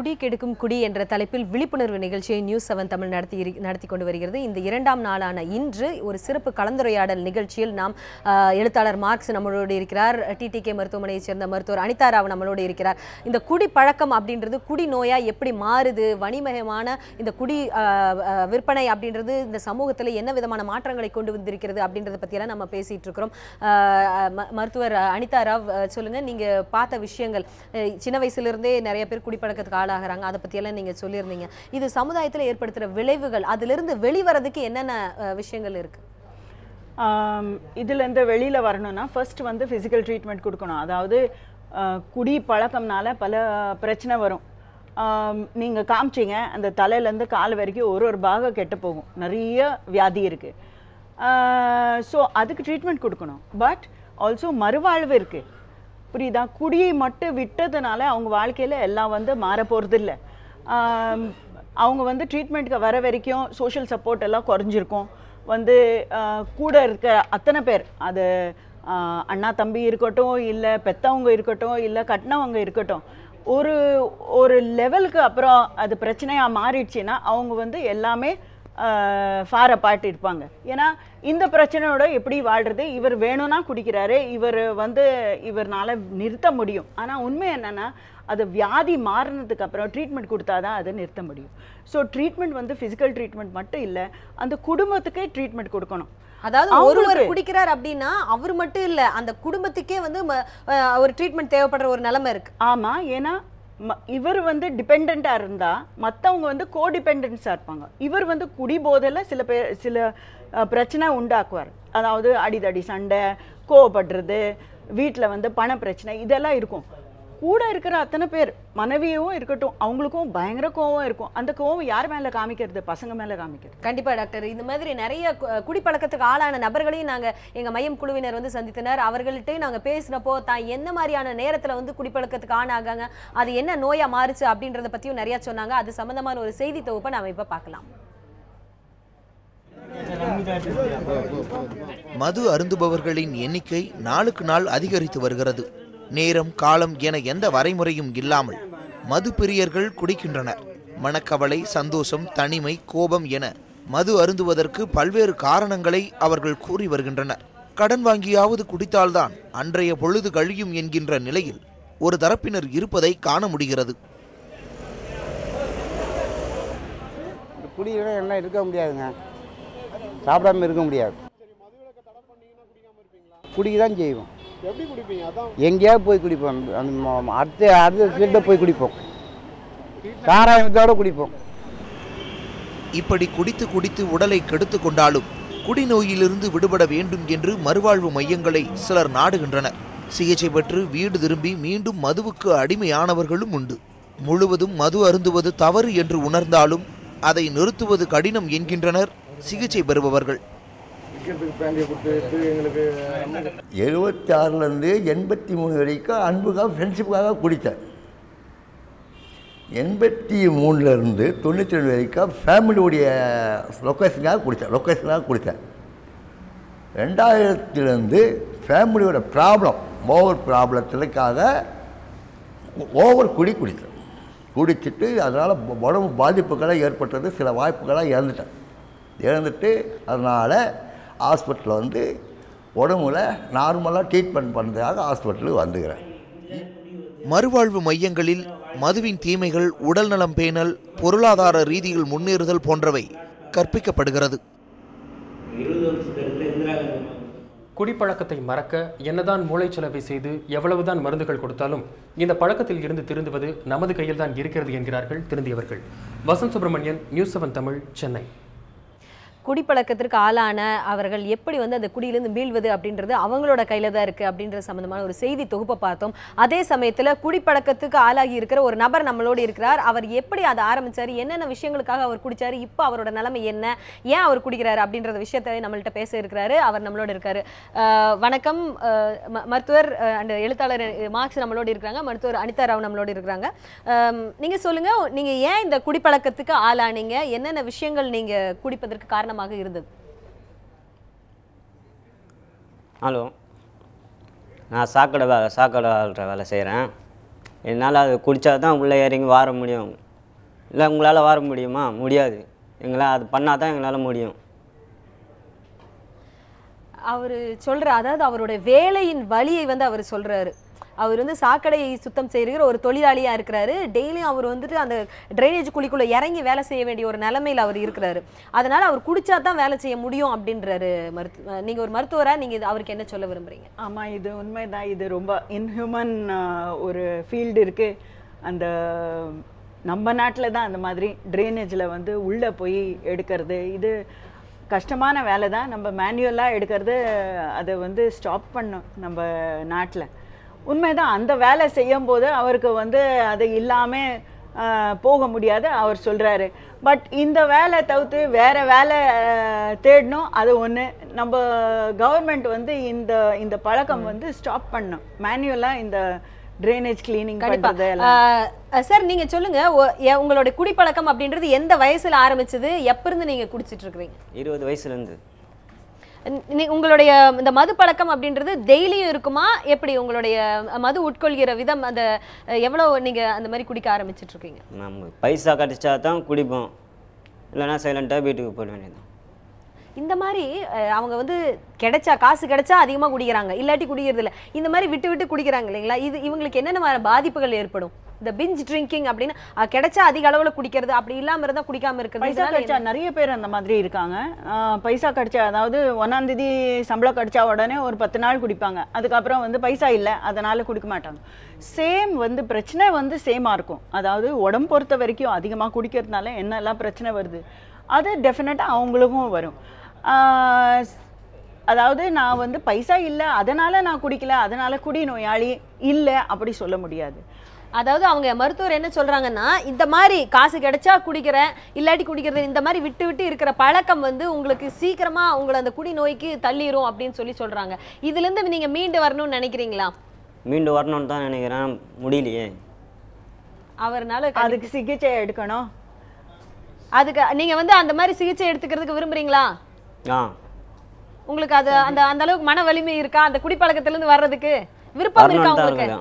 குடி கெடுக்கும் குடி என்ற தலைப்பில் விழிப்புணர்வு நிகழ்ச்சியை நியூஸ் 7 தமிழ் நடத்தி கொண்டு வருகிறது. இந்த இரண்டாம் நாளான இன்று ஒரு சிறப்பு கலந்துரையாடல் நிகழ்ச்சியில் நாம் எழுத்தாளர் மார்க்ஸ் நம்மளோடு இருக்கிறார், டிடிகே மருத்துவமனையைச் சேர்ந்த மருத்துவர் அனிதா ராவ் நம்மளோடு இருக்கிறார். இந்த குடி பழக்கம் அப்படின்றது குடி நோயா எப்படி மாறுது, வணிமயமான இந்த குடி விற்பனை அப்படின்றது இந்த சமூகத்தில் என்ன விதமான மாற்றங்களை கொண்டு வந்திருக்கிறது அப்படின்றத பற்றியெல்லாம் நம்ம பேசிட்டு இருக்கிறோம். மருத்துவர் அனிதா ராவ், சொல்லுங்க, நீங்க பார்த்த விஷயங்கள். சின்ன வயசுலேருந்தே நிறைய பேர் குடிப்பழக்கத்துக்கு ஆளாகிறாங்க, அதை பற்றியெல்லாம் நீங்கள் சொல்லியிருந்தீங்க. இது சமுதாயத்தில் ஏற்படுத்துகிற விளைவுகள், அதிலிருந்து வெளிவரதுக்கு என்னென்ன விஷயங்கள் இருக்குது? இதுலேருந்து வெளியில் வரணும்னா ஃபர்ஸ்ட் வந்து ஃபிசிக்கல் ட்ரீட்மெண்ட் கொடுக்கணும். அதாவது குடி பழக்கம்னால பல பிரச்சனை வரும். நீங்கள் காமிச்சிங்க, அந்த தலையிலேருந்து கால் வரைக்கும் ஒரு பாகம் கெட்டு போகும், நிறைய வியாதி இருக்குது. ஸோ அதுக்கு ட்ரீட்மெண்ட் கொடுக்கணும். பட் ஆல்சோ மறுவாழ்வு இருக்குது, புரியுதா? குடியை மட்டும் விட்டதுனால அவங்க வாழ்க்கையில் எல்லாம் வந்து மாற போகிறது இல்லை. அவங்க வந்து ட்ரீட்மெண்ட்டுக்கு வர வரைக்கும் சோஷியல் சப்போர்ட் எல்லாம் குறைஞ்சிருக்கும். வந்து கூட இருக்க அத்தனை பேர், அது அண்ணா தம்பி இருக்கட்டும், இல்லை பெற்றவங்க இருக்கட்டும், இல்லை கட்டினவங்க இருக்கட்டும், ஒரு லெவலுக்கு அப்புறம் அது பிரச்சனையாக மாறிடுச்சுன்னா அவங்க வந்து எல்லாமே ஃபார் அப்பார்ட் இருப்பாங்க. ஏன்னா இந்த பிரச்சனையோட எப்படி வாழ்கிறது, இவர் வேணும்னா குடிக்கிறாரு, இவர் வந்து இவர்னால நிறுத்த முடியும். ஆனால் உண்மை என்னென்னா அது வியாதி மாறினதுக்கு அப்புறம் ட்ரீட்மெண்ட் கொடுத்தா தான் அதை நிறுத்த முடியும். ஸோ ட்ரீட்மெண்ட் வந்து ஃபிசிக்கல் ட்ரீட்மெண்ட் மட்டும் இல்லை, அந்த குடும்பத்துக்கே ட்ரீட்மெண்ட் கொடுக்கணும். அதாவது ஒருவர் குடிக்கிறார் அப்படின்னா அவர் மட்டும் இல்லை, அந்த குடும்பத்துக்கே வந்து ஒரு ட்ரீட்மெண்ட் தேவைப்படுற ஒரு நிலைமை இருக்கு. ஆமாம், ஏன்னா இவர் வந்து டிபெண்ட்டாக இருந்தால் மற்றவங்க வந்து கோடிபெண்டன்ஸாக இருப்பாங்க. இவர் வந்து குடி போதில் சில பிரச்சனை உண்டாக்குவார். அதாவது அடிதடி, சண்டை, கோவப்படுறது, வீட்டில் வந்து பண பிரச்சனை, இதெல்லாம் இருக்கும். கூட இருக்கிற அத்தனை பேர், மனைவியும் இருக்கட்டும், அவங்களுக்கும் பயங்கர கோவம் இருக்கும். அந்த கோவம் யார் மேலே காமிக்கிறது? பசங்க மேலே காமிக்கிறது. கண்டிப்பாக டாக்டர், இந்த மாதிரி நிறைய குடிப்பழக்கத்துக்கு ஆளான நபர்களையும் நாங்கள் எங்கள் மையம் குழுவினர் வந்து சந்தித்தனர். அவர்கள்ட்டையும் நாங்கள் பேசினப்போ தான் என்ன மாதிரியான நேரத்தில் வந்து குடிப்பழக்கத்துக்கு ஆனாகாங்க, அது என்ன நோயா மாறுச்சு அப்படின்றத பற்றியும் நிறையா சொன்னாங்க. அது சம்பந்தமான ஒரு செய்தி தொகுப்பை நாம் இப்போ பார்க்கலாம். மது அருந்துபவர்களின் எண்ணிக்கை நாளுக்கு நாள் அதிகரித்து வருகிறது. நேரம், காலம் என எந்த வரைமுறையும் இல்லாமல் மது பிரியர்கள் குடிக்கின்றனர். மனக்கவலை, சந்தோஷம், தனிமை, கோபம் என மது அருந்துவதற்கு பல்வேறு காரணங்களை அவர்கள் கூறி வருகின்றனர். கடன் வாங்கியாவது குடித்தால்தான் அன்றைய பொழுது கழியும் என்கின்ற நிலையில் ஒரு தரப்பினர் இருப்பதை காண முடிகிறது. குடியில என்ன இருக்க முடியாதுங்க, சாப்பிடாம இருக்க முடியாது, குடிக்க தான் செய்வோம். எப்படி குடிப்பீங்க? அதான் எங்கேயாவது போய் குடிப்போம், அடுத்த ஃபீல்டை போய் குடிப்போம், சாராயத்தோடு குடிப்போம். இப்படி குடித்து குடித்து உடலை கெடுத்து கொண்டாலும் குடிநோயிலிருந்து விடுபட வேண்டும் என்று மறுவாழ்வு மையங்களை சிலர் நாடுகின்றனர். சிகிச்சை பெற்று வீடு திரும்பி மீண்டும் மதுவுக்கு அடிமையானவர்களும் உண்டு. முழுவதும் மது அருந்துவது தவறு என்று உணர்ந்தாலும் அதை நிறுத்துவது கடினம் என்கின்றனர் சிகிச்சை பெறுபவர்கள். 76லேருந்து 83 வரைக்கும் அன்புக்காக, ஃப்ரெண்ட்ஷிப்புக்காக குடித்தேன். 83லேருந்து 92 வரைக்கும் ஃபேமிலியுடைய லொக்கேஷனாக குடித்தேன். 2000லேருந்து ஃபேமிலியோட ஓவர் ப்ராப்ளத்துக்காக ஓவர் குடித்தேன். குடிச்சிட்டு அதனால் உடம்பு பாதிப்புகளை ஏற்பட்டது, சில வாய்ப்புகளை இழந்துட்டு அதனால் ஹாஸ்பிட்டலில் வந்து உடம்புல நார்மலாக ட்ரீட்மெண்ட் பண்ணுறதுக்காக ஹாஸ்பிட்டலுக்கு வந்துக்கிறேன். மறுவாழ்வு மையங்களில் மதுவின் தீமைகள், உடல்நலம் பேணல், பொருளாதார ரீதியில் முன்னேறுதல் போன்றவை கற்பிக்கப்படுகிறது. குடிப்பழக்கத்தை மறக்க என்னதான் மூளைச்சலவை செய்து எவ்வளவுதான் மருந்துகள் கொடுத்தாலும் இந்த பழக்கத்தில் இருந்து திருந்துவது நமது கையில் தான் இருக்கிறது என்கிறார்கள் திருந்தியவர்கள். வசந்த் சுப்பிரமணியன், நியூஸ் 7 தமிழ், சென்னை. குடிப்பழக்கத்திற்கு ஆளான அவர்கள் எப்படி வந்து அந்த குடியிலிருந்து மீள்வது அப்படின்றது அவங்களோட கையில தான் இருக்கு அப்படின்றது சம்பந்தமான ஒரு செய்தி தொகுப்பை பார்த்தோம். அதே சமயத்துல குடிப்பழக்கத்துக்கு ஆளாகி இருக்கிற ஒரு நபர் நம்மளோடு இருக்கிறார். அவர் எப்படி அதை ஆரம்பிச்சாரு, என்னென்ன விஷயங்களுக்காக அவர் குடிச்சாரு, இப்போ அவரோட நிலைமை என்ன, ஏன் அவர் குடிக்கிறாரு அப்படின்றத விஷயத்தை நம்மள்கிட்ட பேச இருக்கிறாரு. அவர் நம்மளோட இருக்காரு. வணக்கம் மருத்துவர் அண்ட் எழுத்தாளர் மார்க்ஸ் நம்மளோடு இருக்கிறாங்க, மருத்துவர் அனிதா ராவ் நம்மளோடு இருக்கிறாங்க. நீங்க சொல்லுங்க, நீங்க ஏன் இந்த குடிப்பழக்கத்துக்கு ஆளானீங்க, என்னென்ன விஷயங்கள் நீங்க குடிப்பதற்கு காரணமாக இருந்தது? ஹலோ, நான் சாக்கடை வாழ்கிற வேலை செய்கிறேன். என்னால் அது குடித்தா தான் உள்ளே இறங்கி வார முடியும். இல்லை உங்களால் வார முடியுமா? முடியாது. எங்களால் அது பண்ணால் தான் எங்களால் முடியும். அவர் சொல்ற, அதாவது அவருடைய வேலையின் வலியை வந்து அவர் சொல்றாரு. அவர் வந்து சாக்கடையை சுத்தம் செய்கிற ஒரு தொழிலாளியா இருக்கிறாரு. டெய்லியும் அவர் வந்துட்டு அந்த ட்ரைனேஜ் குழிக்குள்ள இறங்கி வேலை செய்ய வேண்டிய ஒரு நிலைமையில் அவர் இருக்கிறாரு. அதனால அவர் குடிச்சா தான் வேலை செய்ய முடியும் அப்படின்றாரு. நீங்க ஒரு மருத்துவரா நீங்க அவருக்கு என்ன சொல்ல விரும்புறீங்க? ஆமா, இது உண்மைதான். இது ரொம்ப இன்ஹியூமன் ஒரு ஃபீல்டு இருக்கு. அந்த நம்ம நாட்டில் தான் அந்த மாதிரி ட்ரைனேஜில் வந்து உள்ளே போய் எடுக்கிறது இது கஷ்டமான வேலை தான். நம்ம மேனுவலாக எடுக்கிறது அதை வந்து ஸ்டாப் பண்ணோம் நம்ம நாட்டில். உண்மைதான், அந்த வேலை செய்யும்போது அவருக்கு வந்து அது இல்லாமல் போக முடியாது அவர் சொல்கிறாரு. பட் இந்த வேலை தவிர்த்து வேறு வேலை தேடணும். அது ஒன்று. நம்ம கவர்மெண்ட் வந்து இந்த பழக்கம் வந்து ஸ்டாப் பண்ணணும். மேனுவலாக இந்த ட்ரைனேஜ் கிளீனிங் பண்ணுறது எல்லாம். சார் நீங்க சொல்லுங்க, உங்களுடைய குடிப்பழக்கம் அப்படின்றது எந்த வயசுல ஆரம்பிச்சது? எப்ப இருந்து நீங்க குடிச்சிட்டு இருக்கீங்க? 20 வயசுலேருந்து. உங்களுடைய இந்த மது பழக்கம் அப்படின்றது டெய்லியும் இருக்குமா? எப்படி உங்களுடைய மது உட்கொள்கிற விதம், அந்த எவ்வளவு நீங்க அந்த மாதிரி குடிக்க ஆரம்பிச்சிட்டு இருக்கீங்க? நம்ம பைசா கிடைச்சா தான் குடிப்போம், இல்லைன்னா சைலண்டாக வீட்டுக்கு போட வேண்டியதான். இந்த மாதிரி அவங்க வந்து கிடைச்சா, காசு கிடைச்சா அதிகமாக குடிக்கிறாங்க, இல்லாட்டி குடிக்கிறது இல்லை. இந்த மாதிரி விட்டு விட்டு குடிக்கிறாங்க இல்லைங்களா? இது இவங்களுக்கு என்னென்ன பாதிப்புகள் ஏற்படும்? இந்த பிஞ்ச் ட்ரிங்கிங் அப்படின்னு கிடைச்சா அதிக அளவில் குடிக்கிறது, அப்படி இல்லாமல் இருந்தால் குடிக்காமல் இருக்கிறது. பைசா கிடைச்சா நிறைய பேர் அந்த மாதிரி இருக்காங்க. பைசா கிடைச்சா, அதாவது 1ஆம் தேதி சம்பளம் கிடைச்சா உடனே ஒரு 10 நாள் குடிப்பாங்க. அதுக்கப்புறம் வந்து பைசா இல்லை, அதனால குடிக்க மாட்டாங்க. சேம் வந்து பிரச்சனை வந்து சேமாக இருக்கும். அதாவது உடம்பு பொறுத்த வரைக்கும் அதிகமாக குடிக்கிறதுனால என்னெல்லாம் பிரச்சனை வருது அது டெஃபினட்டாக அவங்களுக்கும் வரும். அதாவது நான் வந்து பைசா இல்லை அதனால் நான் குடிக்கல, அதனால் குடி நோயாளி இல்லை அப்படி சொல்ல முடியாது. அதாவது அவங்க மருத்துவர் என்ன சொல்றாங்கன்னா, இந்த மாதிரி காசு கிடைச்சா குடிக்கிறேன், இல்லாட்டி குடிக்கிறது, இந்த மாதிரி விட்டு விட்டு இருக்கிற பழக்கம் வந்து உங்களுக்கு சீக்கிரமா உங்களை அந்த குடி நோய்க்கு தள்ளிரும் அப்படின்னு சொல்றாங்க. இதுல இருந்து நீங்க மீண்டு வரணும்னு நினைக்கிறீங்களா? மீண்டு வரணும்னு தான் நினைக்கிறேன், முடியலையே. அவர்னால அதுக்கு சிகிச்சை எடுக்கணும். அதுக்கு நீங்க வந்து அந்த மாதிரி சிகிச்சை எடுத்துக்கிறதுக்கு விரும்புறீங்களா? உங்களுக்கு அது அந்த அந்த அளவுக்கு மன வலிமை இருக்கா? அந்த குடிப்பழக்கத்துல இருந்து வர்றதுக்கு விருப்பம் இருக்கா உங்களுக்கு?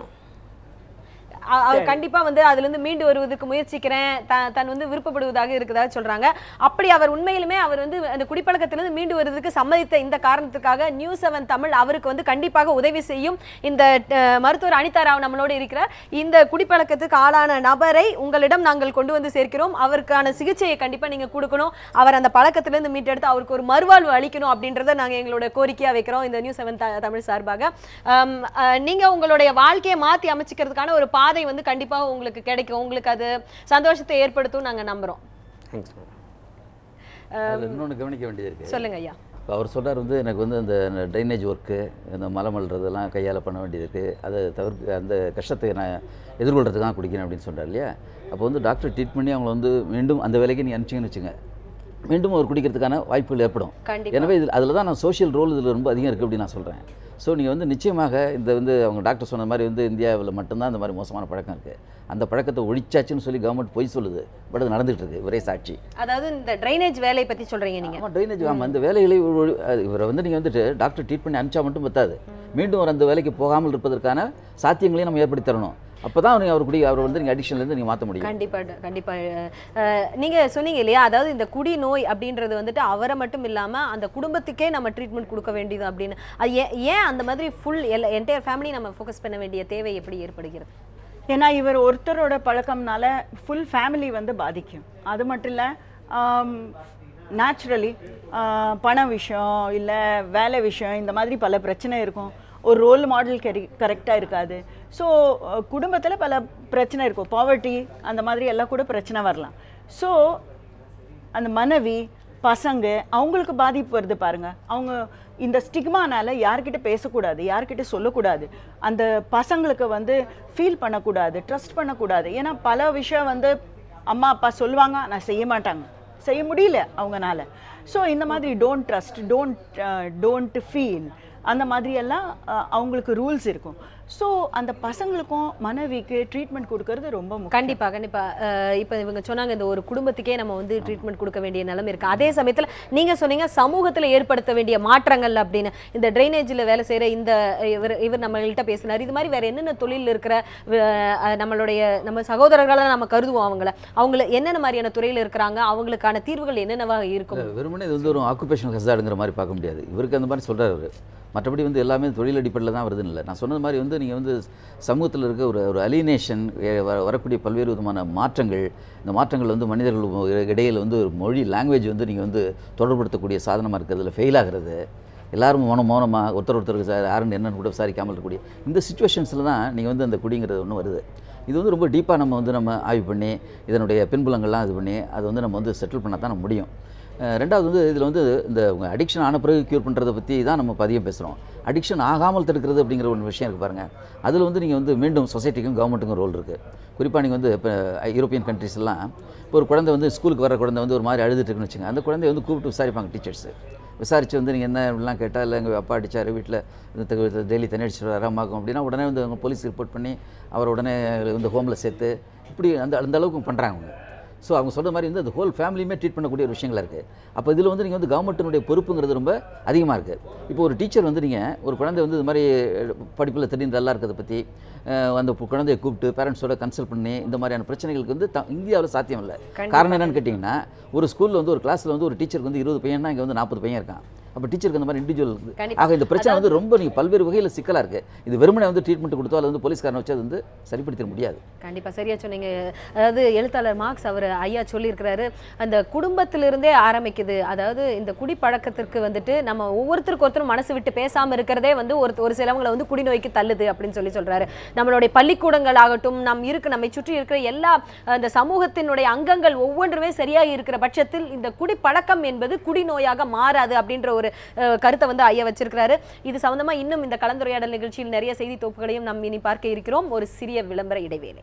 அவர் கண்டிப்பா வந்து அதுல இருந்து மீண்டு வருவதற்கு முயற்சிக்கிறேன், தன் வந்து விருப்பப்படுவதாக இருக்கிறதா சொல்றாங்க. அப்படி அவர் உண்மையிலுமே அவர் வந்து அந்த குடிப்பழக்கத்திலிருந்து மீண்டு வருவதற்கு சம்மதித்த இந்த காரணத்துக்காக நியூஸ் 7 தமிழ் அவருக்கு வந்து கண்டிப்பாக உதவி செய்யும். இந்த மருத்துவர் அனிதா ராவ் நம்மளோடு இருக்கிறார். இந்த குடிப்பழக்கத்துக்கு ஆளான நபரை உங்களிடம் நாங்கள் கொண்டு வந்து சேர்க்கிறோம். அவருக்கான சிகிச்சையை கண்டிப்பா நீங்க கொடுக்கணும். அவர் அந்த பழக்கத்திலிருந்து மீட்டெடுத்து அவருக்கு ஒரு மறுவாழ்வு அளிக்கணும் அப்படின்றத நாங்க எங்களோட கோரிக்கையா வைக்கிறோம் இந்த நியூஸ் 7 தமிழ் சார்பாக. நீங்க உங்களுடைய வாழ்க்கையை மாற்றி அமைச்சிக்கிறதுக்கான ஒரு பாதை வந்து கண்டிப்பாக உங்களுக்கு கிடைக்கும். உங்களுக்கு அது சந்தோஷத்தை ஏற்படுத்தும் நாங்க நம்புறோம். இன்னொன்று கவனிக்க வேண்டியது இருக்கு. சொல்லுங்க ஐயா. இப்போ அவர் சொல்றார் வந்து எனக்கு வந்து அந்த ட்ரைனேஜ் ஒர்க்கு, இந்த மலம் அள்ளுறதெல்லாம் கையால் பண்ண வேண்டியது இருக்குது, அதை தவிர்த்து அந்த கஷ்டத்தை நான் எதிர்கொள்கிறதுக்கு தான் குடிக்கிறேன் அப்படின்னு சொல்கிறார் இல்லையா? அப்போ வந்து டாக்டர் ட்ரீட் பண்ணி அவங்கள வந்து மீண்டும் அந்த வேலைக்கு நீங்கள் அனுப்பிச்சிங்கன்னு வச்சுங்க, மீண்டும் அவர் குடிக்கிறதுக்கான வாய்ப்புகள் ஏற்படும். எனவே அதில் தான் நான் சோஷியல் ரோல் இதில் ரொம்ப அதிகம் இருக்குது அப்படின்னு நான் சொல்கிறேன். ஸோ நீங்கள் வந்து நிச்சயமாக இந்த வந்து அவங்க டாக்டர் சொன்ன மாதிரி வந்து இந்தியாவில் மட்டும்தான் இந்த மாதிரி மோசமான பழக்கம் இருக்குது. அந்த பழக்கத்தை ஒழிச்சாச்சுன்னு சொல்லி கவர்மெண்ட் பொய் சொல்லுது, பட் அது நடந்துகிட்டு இருக்குது. ஒரே சாட்சி. அதாவது இந்த ட்ரைனேஜ் வேலையை பற்றி சொல்கிறீங்க நீங்கள்? ஆமாம், ட்ரைனேஜ். ஆமாம், அந்த வேலைகளை இவரை வந்து நீங்கள் வந்துட்டு டாக்டர் ட்ரீட் பண்ணி அனுப்பிச்சா மட்டும் பத்தாது, மீண்டும் அவர் அந்த வேலைக்கு போகாமல் இருப்பதற்கான சாத்தியங்களையும் நம்ம ஏற்படுத்தி தரணும். அப்போ தான் அவர் வந்து நீங்கள் அடிக்ஷன்லேருந்து நீங்கள் மாற்ற முடியும். கண்டிப்பாக நீங்கள் சொன்னீங்க இல்லையா, அதாவது இந்த குடி நோய் அப்படின்றது வந்துட்டு அவரை மட்டும் இல்லாமல் அந்த குடும்பத்துக்கே நம்ம ட்ரீட்மெண்ட் கொடுக்க வேண்டியது அப்படின்னு. அது ஏன் அந்த மாதிரி ஃபுல் என்டையர் ஃபேமிலி நம்ம ஃபோக்கஸ் பண்ண வேண்டிய தேவை எப்படி ஏற்படுகிறது? ஏன்னா இவர் ஒருத்தரோட பழக்கம்னால ஃபுல் ஃபேமிலி வந்து பாதிக்கும். அது மட்டும் இல்லை, நேச்சுரலி பண விஷயம் இல்லை வேலை விஷயம் இந்த மாதிரி பல பிரச்சனை இருக்கும். ஒரு ரோல் மாடல் கரெக்டாக இருக்காது. ஸோ குடும்பத்தில் பல பிரச்சனை இருக்கும். பாவர்ட்டி அந்த மாதிரி எல்லாம் கூட பிரச்சனை வரலாம். ஸோ அந்த மனைவி பசங்க அவங்களுக்கு பாதிப்பு வருது பாருங்கள். அவங்க இந்த ஸ்டிக்மானால யார்கிட்ட பேசக்கூடாது, யார்கிட்ட சொல்லக்கூடாது, அந்த பசங்களுக்கு வந்து ஃபீல் பண்ணக்கூடாது, ட்ரஸ்ட் பண்ணக்கூடாது. ஏன்னா பல விஷயம் வந்து அம்மா அப்பா சொல்லுவாங்க, நான் செய்ய மாட்டாங்க, செய்ய முடியல அவங்கனால. ஸோ இந்த மாதிரி டோன்ட் ட்ரஸ்ட், டோன்ட் ஃபீல், அந்த மாதிரியெல்லாம் அவங்களுக்கு ரூல்ஸ் இருக்கும். ஸோ அந்த பசங்களுக்கும் மனைவிக்கு ட்ரீட்மெண்ட் கொடுக்கறது ரொம்ப முக்கியம். கண்டிப்பா கண்டிப்பா. இப்போ இவங்க சொன்னாங்க இந்த ஒரு குடும்பத்துக்கே நம்ம வந்து ட்ரீட்மெண்ட் கொடுக்க வேண்டிய நிலைமை இருக்கு. அதே சமயத்தில் நீங்க சொன்னீங்க சமூகத்தில் ஏற்படுத்த வேண்டிய மாற்றங்கள் அப்படின்னு. இந்த ட்ரைனேஜில் வேலை செய்யற இந்த இவர் நம்மள்கிட்ட பேசினார். இது மாதிரி வேற என்னென்ன தொழில் இருக்கிற நம்ம சகோதரர்களை நம்ம கருதுவோம். அவங்கள என்னென்ன மாதிரியான துறையில் இருக்கிறாங்க, அவங்களுக்கான தீர்வுகள் என்னென்னவாக இருக்கும்? வெறுமனே இது வந்து ஒரு ஆக்குபேஷனல் ஹசார்டுங்கிற மாதிரி பார்க்க முடியாது. இவருக்கு அந்த மாதிரி சொல்றாரு. மற்றபடி வந்து எல்லாமே தொழில் அடிப்படையில் தான் வருதுன்னு இல்லை. நான் சொன்னது மாதிரி வந்து நீங்கள் வந்து சமூகத்தில் இருக்க ஒரு அலினேஷன் வரக்கூடிய பல்வேறு விதமான மாற்றங்கள், இந்த மாற்றங்கள் வந்து மனிதர்கள் இடையில் வந்து ஒரு மொழி லாங்குவேஜ் வந்து நீங்கள் வந்து தொடர்படுத்தக்கூடிய சாதனமாக இருக்கிறதுல ஃபெயில் ஆகிறது, எல்லாரும் மௌனமாக ஒருத்தருக்கு யாருன்னு என்னென்னு கூட விசாரிக்காமல் இருக்கக்கூடிய இந்த சுச்சுவேஷன்ஸில் தான் நீங்கள் வந்து அந்த குடிங்கிறது ஒன்று வருது. இது வந்து ரொம்ப டீப்பாக நம்ம ஆய்வு பண்ணி இதனுடைய பின்புலங்கள்லாம் இது பண்ணி அதை வந்து நம்ம வந்து செட்டில் பண்ண தான் முடியும். ரெண்டாவது வந்து இதில் வந்து இந்த அடிக்ஷன் ஆன பிறகு க்யூர் பண்ணுறதை பற்றி தான் நம்ம பதியம் பேசுகிறோம். அடிக்ஷன் ஆகாமல் தடுக்கிறது அப்படிங்கிற ஒரு விஷயம் இருக்குது பாருங்கள். அதில் வந்து நீங்கள் வந்து மீண்டும் சொசைட்டிக்கும் கவர்மெண்ட்டுக்கும் ரோல் இருக்குது. குறிப்பாக நீங்கள் வந்து இப்போ யூரோப்பியன் கண்ட்ரிஸ் எல்லாம் இப்போ ஒரு குழந்தை வந்து ஸ்கூலுக்கு வர குழந்தை வந்து ஒரு மாதிரி அழுதுட்டுருக்குன்னு வச்சுங்க, அந்த குழந்தைய வந்து கூப்பிட்டு விசாரிப்பாங்க டீச்சர்ஸு. விசாரித்து வந்து நீங்கள் என்ன இப்படிலாம் கேட்டால், இல்லை எங்கள் அப்பா அடித்தார், வீட்டில் டெய்லி தண்ணி அடிச்சுட்டு வரமாக்கும் அப்படின்னா உடனே வந்து அவங்க போலீஸ் ரிப்போர்ட் பண்ணி அவர் உடனே வந்து ஹோமில் சேர்த்து இப்படி அந்த அளவுக்கு பண்ணுறாங்க அவங்க. ஸோ அவங்க சொல்கிற மாதிரி வந்து அந்த ஹோல் ஃபேமிலியுமே ட்ரீட் பண்ணக்கூடிய ஒரு விஷயங்களாக இருக்குது. அப்போ இதில் வந்து நீங்கள் வந்து கவர்மெண்ட்டினுடைய பொறுப்புங்கிறது ரொம்ப அதிகமாக இருக்குது. இப்போ ஒரு டீச்சர் வந்து நீங்கள் ஒரு குழந்தை வந்து இது மாதிரி படிப்பில் திடீர்னு நல்லா இருக்கிறத பற்றி அந்த குழந்தையை கூப்பிட்டு பேரண்ட்ஸோட கன்சல்ட் பண்ணி இந்த மாதிரியான பிரச்சனைகளுக்கு வந்து இந்தியாவில் சாத்தியம் இல்லை. காரணம் என்னென்னு கேட்டிங்கன்னா, ஒரு ஸ்கூலில் வந்து ஒரு கிளாஸில் வந்து ஒரு டீச்சருக்கு வந்து 20 பையன்னா இங்கே வந்து 40 பையன் இருக்கான். அப்போ டீச்சருக்கு அந்த மாதிரி இண்டிவிஜுவல் இருக்குது. ஆக இந்த பிரச்சனை வந்து ரொம்ப நீங்கள் பல்வேறு வகையில் சிக்கலாக இருக்குது. இது வெறுமனே வந்து ட்ரீட்மெண்ட் கொடுத்தோ அல்லது வந்து போலீஸ்காரனை வச்சு அது வந்து சரிப்படுத்த முடியாது. கண்டிப்பாக சரியாக சொன்னீங்க. அதாவது எழுத்தாளர் மார்க்ஸ் அவர் ஐயா சொல்லியிருக்கிறாரு, அந்த குடும்பத்திலிருந்தே ஆரம்பிக்குது. அதாவது இந்த குடிப்பழக்கத்திற்கு வந்துட்டு நம்ம ஒவ்வொருத்தருக்கும் மனசு விட்டு பேசாமல் இருக்கிறதே வந்து ஒரு சிலவங்களை வந்து குடிநோய்க்கு தள்ளுது அப்படின்னு சொல்கிறாரு. நம்மளுடைய பள்ளிக்கூடங்கள் ஆகட்டும், நம்மை சுற்றி இருக்கிற எல்லா அந்த சமூகத்தினுடைய அங்கங்கள் ஒவ்வொன்றுமே சரியாக இருக்கிற பட்சத்தில் இந்த குடிப்பழக்கம் என்பது குடிநோயாக மாறாது அப்படின்ற ஒரு கருத்தை வந்து ஐயா வச்சிருக்கிறாரு. இது சம்பந்தமா இன்னும் இந்த கலந்துரையாடல் நிகழ்ச்சியில் நிறைய செய்தி தொகுப்புகளையும் நாம் இனி பார்க்க இருக்கிறோம். ஒரு சிறிய விளம்பர இடைவேளை.